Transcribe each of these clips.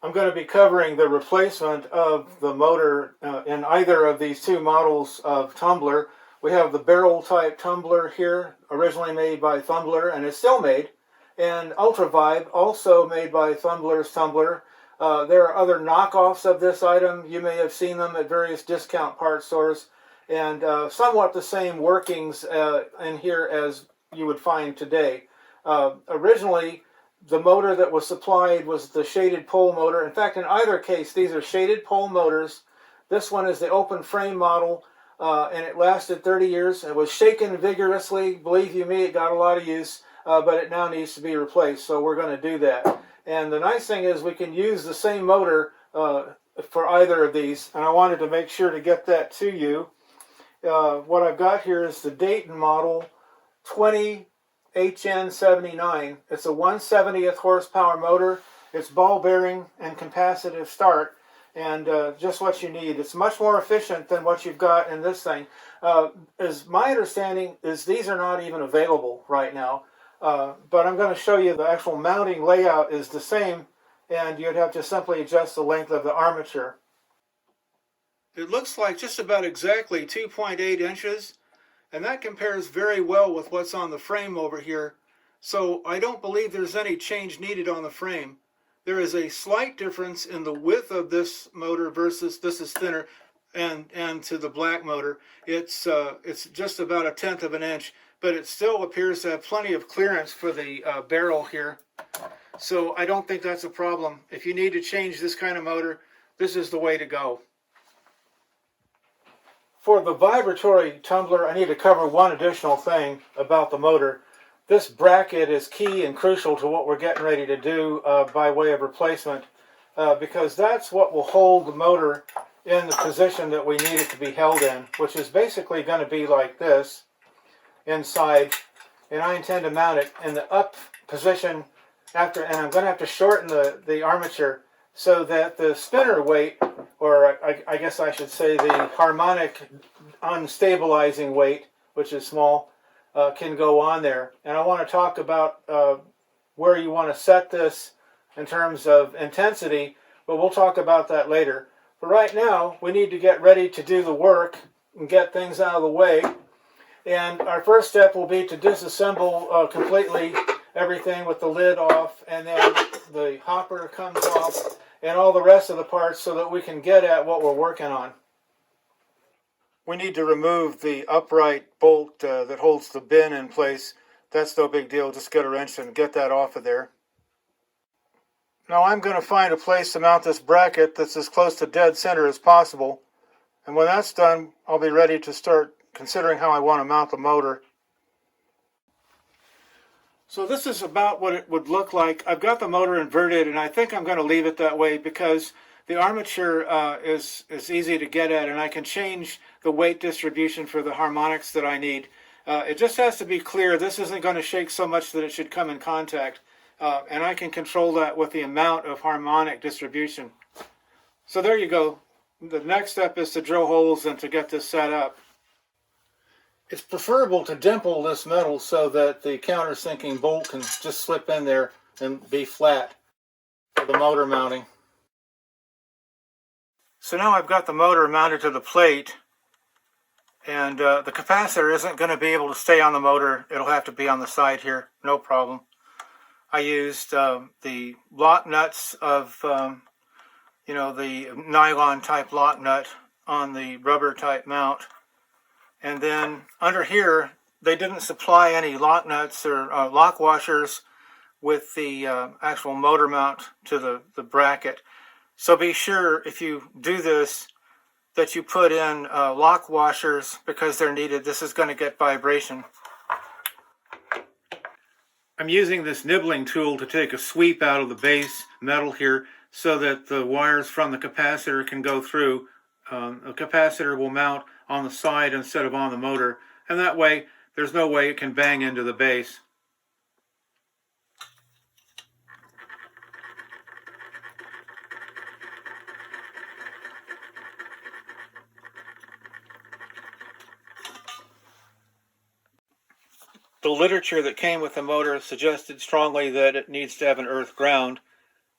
I'm going to be covering the replacement of the motor in either of these two models of Tumbler. We have the barrel type Tumbler here, originally made by Thumbler, and is still made, and Ultra Vibe, also made by Thumbler's Tumbler. There are other knockoffs of this item. You may have seen them at various discount part stores, and somewhat the same workings in here as you would find today. Originally, the motor that was supplied was the shaded pole motor. In fact, in either case, these are shaded pole motors. This one is the open frame model, and it lasted 30 years. It was shaken vigorously. Believe you me, it got a lot of use, but it now needs to be replaced, so we're going to do that. And the nice thing is we can use the same motor for either of these, and I wanted to make sure to get that to you. What I've got here is the Dayton model 20HN79. It's a 1/70th horsepower motor. It's ball bearing and capacitive start, and just what you need. It's much more efficient than what you've got in this thing. As my understanding is, these are not even available right now, but I'm going to show you the actual mounting layout is the same, and you'd have to simply adjust the length of the armature. It looks like just about exactly 2.8 inches, and that compares very well with what's on the frame over here. So I don't believe there's any change needed on the frame. There is a slight difference in the width of this motor versus this is thinner, and to the black motor. It's just about 1/10 of an inch, but it still appears to have plenty of clearance for the barrel here. So I don't think that's a problem. If you need to change this kind of motor, this is the way to go. For the vibratory tumbler, I need to cover one additional thing about the motor. This bracket is key and crucial to what we're getting ready to do by way of replacement, because that's what will hold the motor in the position that we need it to be held in, which is basically going to be like this inside, and I intend to mount it in the up position after, and I'm going to have to shorten the armature so that the spinner weight, or I guess I should say the harmonic unstabilizing weight, which is small, can go on there. And I want to talk about where you want to set this in terms of intensity, but we'll talk about that later. But right now, we need to get ready to do the work and get things out of the way. And our first step will be to disassemble completely everything with the lid off, and then the hopper comes off, and all the rest of the parts so that we can get at what we're working on. We need to remove the upright bolt that holds the bin in place. That's no big deal. Just get a wrench and get that off of there. Now I'm going to find a place to mount this bracket that's as close to dead center as possible. And when that's done, I'll be ready to start considering how I want to mount the motor. So this is about what it would look like. I've got the motor inverted, and I think I'm going to leave it that way because the armature is easy to get at, and I can change the weight distribution for the harmonics that I need. It just has to be clear. This isn't going to shake so much that it should come in contact, and I can control that with the amount of harmonic distribution. So there you go. The next step is to drill holes and to get this set up. It's preferable to dimple this metal so that the countersinking bolt can just slip in there and be flat for the motor mounting. So now I've got the motor mounted to the plate, and the capacitor isn't going to be able to stay on the motor. It'll have to be on the side here, no problem. I used the lock nuts of, the nylon type lock nut on the rubber type mount. And then under here, they didn't supply any lock nuts or lock washers with the actual motor mount to the bracket. So be sure if you do this that you put in lock washers because they're needed. This is going to get vibration. I'm using this nibbling tool to take a sweep out of the base metal here so that the wires from the capacitor can go through. The capacitor will mount on the side instead of on the motor, and that way there's no way it can bang into the base. The literature that came with the motor suggested strongly that it needs to have an earth ground,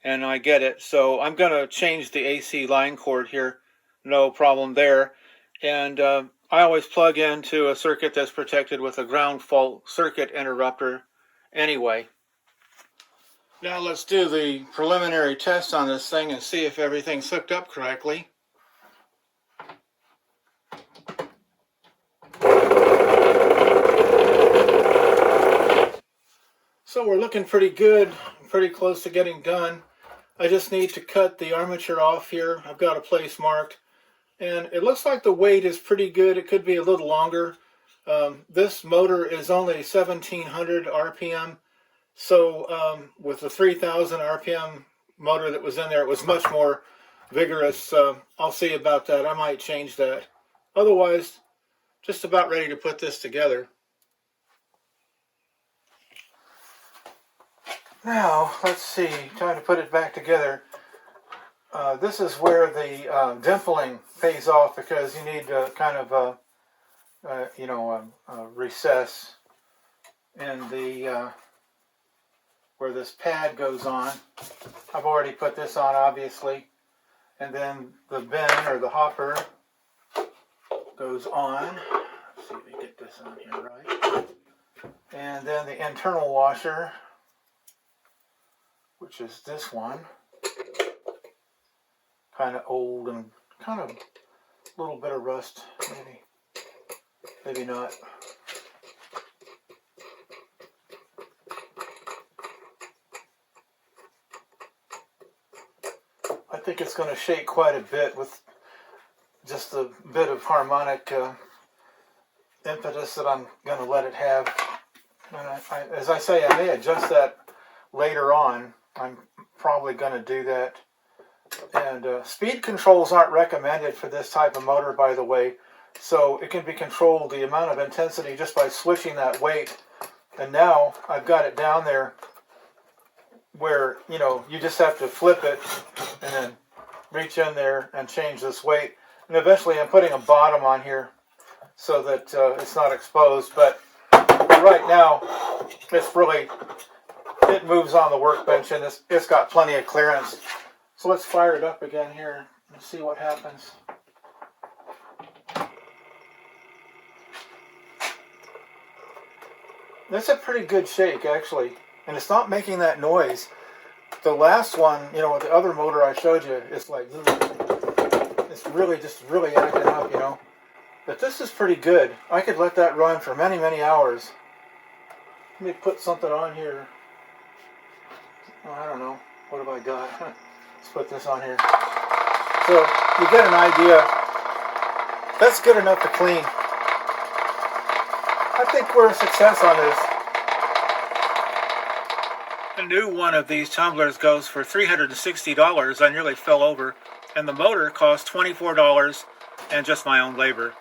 and I get it. So I'm going to change the AC line cord here. No problem there. And I always plug into a circuit that's protected with a ground fault circuit interrupter anyway. Now let's do the preliminary test on this thing and see if everything's hooked up correctly. So we're looking pretty good, pretty close to getting done. I just need to cut the armature off here. I've got a place marked. And it looks like the weight is pretty good. It could be a little longer. This motor is only 1700 RPM. So with the 3000 RPM motor that was in there, it was much more vigorous. I'll see about that. I might change that. Otherwise, just about ready to put this together. Now, let's see, time to put it back together. This is where the dimpling pays off, because you need to kind of, recess in the, where this pad goes on. I've already put this on, obviously. And then the bin, or the hopper, goes on. Let's see if we get this on here right. And then the internal washer, which is this one. Kind of old and kind of a little bit of rust, maybe not. I think it's going to shake quite a bit with just a bit of harmonic impetus that I'm going to let it have. And as I say, I may adjust that later on. I'm probably going to do that. And speed controls aren't recommended for this type of motor, by the way. So it can be controlled, the amount of intensity, just by switching that weight. And now I've got it down there where, you just have to flip it and then reach in there and change this weight. And eventually I'm putting a bottom on here so that it's not exposed. But right now, it moves on the workbench, and it's got plenty of clearance. So let's fire it up again here and see what happens. That's a pretty good shake, actually. And it's not making that noise. The last one, with the other motor I showed you, it's like, it's really acting up, But this is pretty good. I could let that run for many, many hours. Let me put something on here. Oh, I don't know. What have I got? Let's put this on here. So you get an idea. That's good enough to clean. I think we're a success on this. A new one of these tumblers goes for $360. I nearly fell over. And the motor costs $24 and just my own labor.